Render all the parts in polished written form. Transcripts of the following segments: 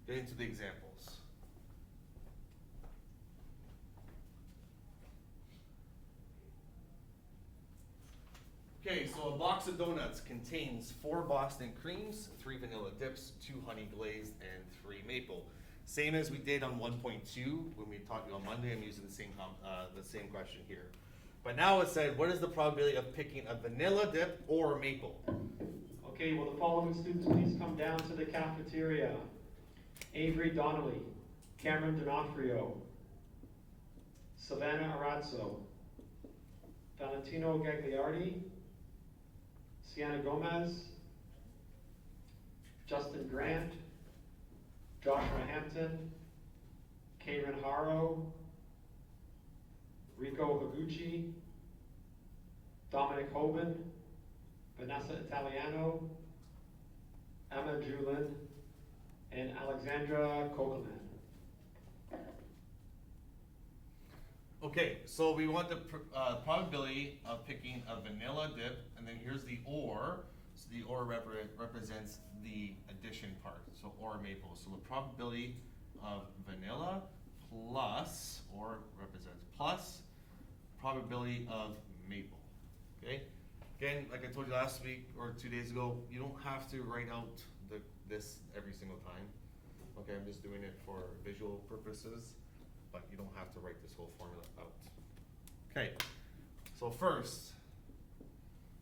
get into the examples. Okay, so a box of donuts contains 4 Boston creams, 3 vanilla dips, 2 honey glazed, and 3 maple. Same as we did on 1.2 when we talked on Monday. I'm using the same question here. But now it said, what is the probability of picking a vanilla dip or maple? Okay, will the following students please come down to the cafeteria? Avery Donnelly, Cameron D'Onofrio, Savannah Arazzo, Valentino Gagliardi, Sienna Gomez, Justin Grant, Joshua Hampton, Karen Haro, Rico Higuchi, Dominic Hoban, Vanessa Italiano, Emma Julin, and Alexandra Kogelman. Okay, so we want the probability of picking a vanilla dip, and then here's the or. So the or represents the addition part, so or maple. So the probability of vanilla plus, or represents plus, probability of maple. Okay? Again, like I told you last week or 2 days ago, you don't have to write out this every single time. Okay, I'm just doing it for visual purposes, but you don't have to write this whole formula out. Okay, so first,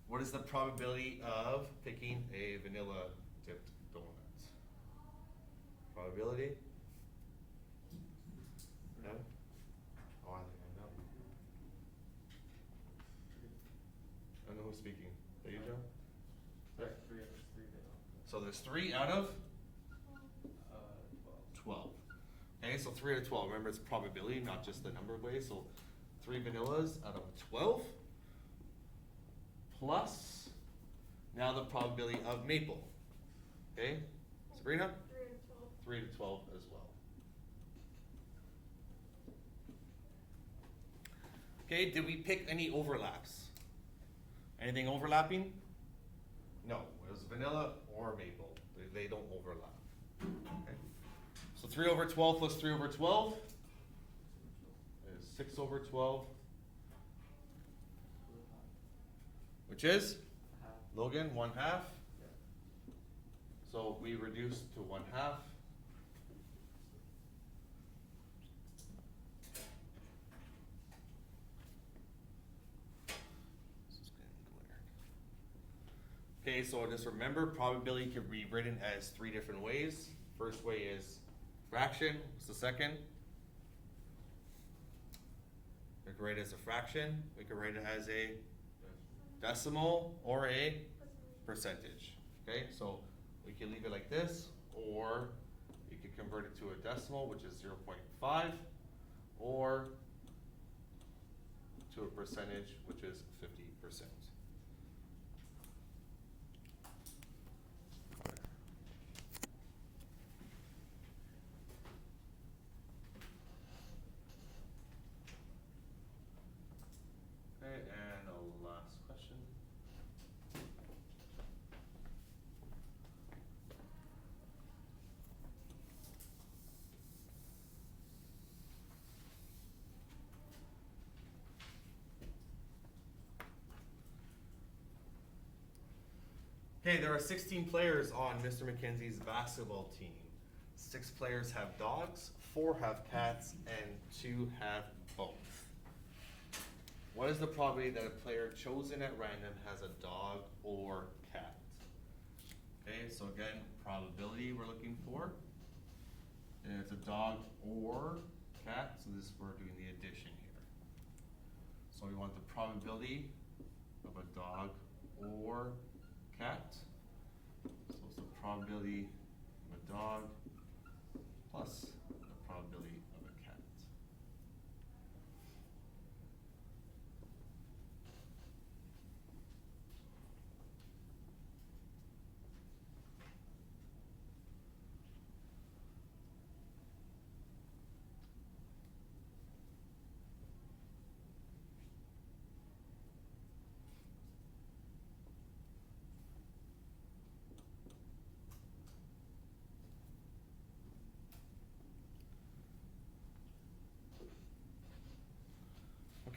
what is the probability of picking a vanilla dipped donut? Probability? No? Oh, I think I know. I know who's speaking. Are you, Joe? There's 3 of us, 3 vanilla. So there's 3 out of 12. 12. Okay, so 3 out of 12. Remember, it's probability, not just the number of ways. So 3 vanillas out of 12 plus now the probability of maple. Okay, Sabrina? 3 to 12 as well. Okay, did we pick any overlaps? Anything overlapping? No, it was vanilla or maple. They don't overlap. Okay. So 3 over 12 plus 3 over 12 is 6 over 12, which is, Logan, 1/2. Yeah. So we reduce to 1/2. Okay, so just remember, probability can be written as 3 different ways. First way is fraction. What's the second? We can write it as a fraction. We can write it as a decimal or a percentage. Okay, so we can leave it like this, or you can convert it to a decimal, which is 0.5, or to a percentage, which is 50%. Okay, and a last question. Okay, there are 16 players on Mr. McKenzie's basketball team. 6 players have dogs, 4 have cats, and 2 have both. What is the probability that a player chosen at random has a dog or cat? Okay, so again, probability we're looking for. And it's a dog or cat, so this we're doing the addition here. So we want the probability of a dog or cat. So it's the probability of a dog plus the probability of a cat.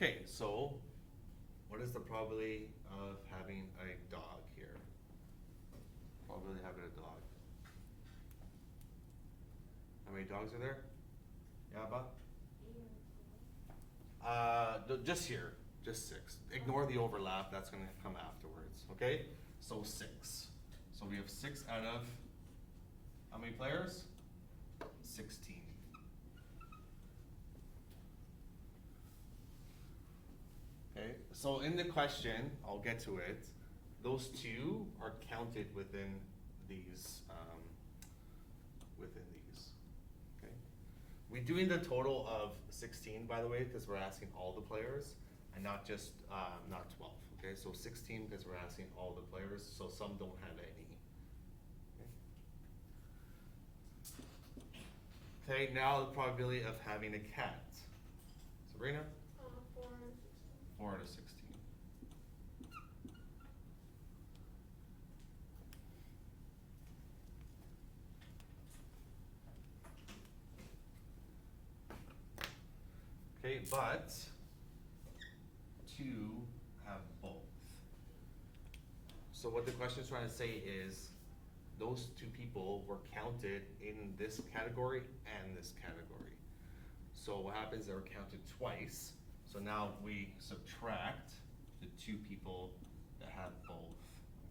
Okay, so what is the probability of having a dog here? Probability of having a dog. How many dogs are there? Yaba? Just here, just 6. Ignore the overlap, that's gonna come afterwards, okay? So 6. So we have 6 out of, how many players? 16. Okay, so in the question, I'll get to it, those 2 are counted within these, okay? We're doing the total of 16, by the way, because we're asking all the players, and not just, not 12, okay? So 16 because we're asking all the players, so some don't have any. Okay, now the probability of having a cat. Sabrina? 4 out of 16. 4 out of 16. Okay, but 2 have both. So what the question is trying to say is those 2 people were counted in this category and this category. So what happens, they were counted twice. So now we subtract the 2 people that have both,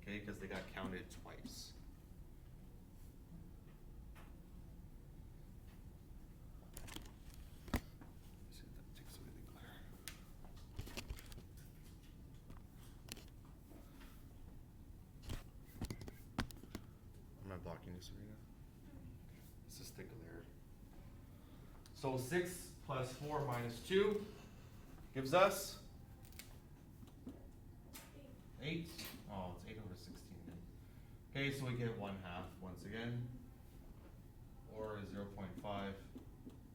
okay, because they got counted twice. See if that takes away the glare. Am I blocking this, Serena? Let's just take a layer. So 6 plus 4 minus 2 gives us 8. Oh, it's 8 over 16 then. Okay, so we get 1/2 once again, or 0.5,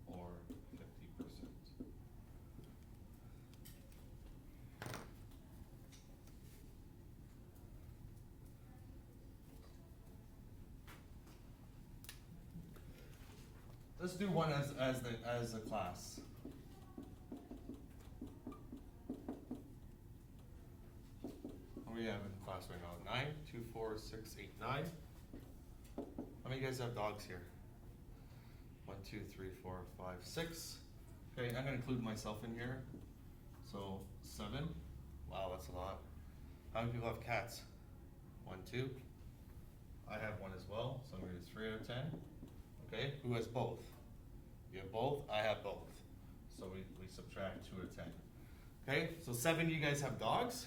or 50%. Let's do one as a class. What do we have in class right now? 9, 2, 4, 6, 8, 9. How many of you guys have dogs here? 1, 2, 3, 4, 5, 6. Okay, I'm gonna include myself in here. So 7. Wow, that's a lot. How many people have cats? 1, 2. I have 1 as well, so I'm gonna do 3 out of 10. Okay, who has both? You have both, I have both. So we subtract 2 out of 10. Okay, so 7 of you guys have dogs,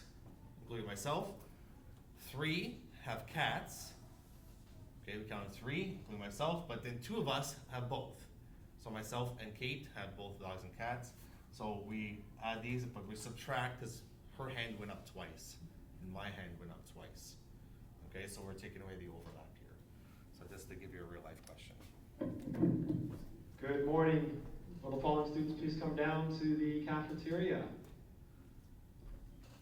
including myself. 3 have cats. Okay, we counted 3, including myself, but then 2 of us have both. So myself and Kate have both dogs and cats. So we add these, but we subtract because her hand went up twice, and my hand went up twice. Okay, so we're taking away the overlap here. So just to give you a real life question. Good morning. Will the following students please come down to the cafeteria?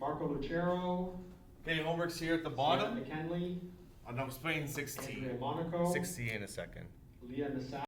Marco Lucero. Okay, homework's here at the bottom. Sienna McKinley. I'm explaining 16. Andrea Monaco. 60 in a second. Leah Nassau.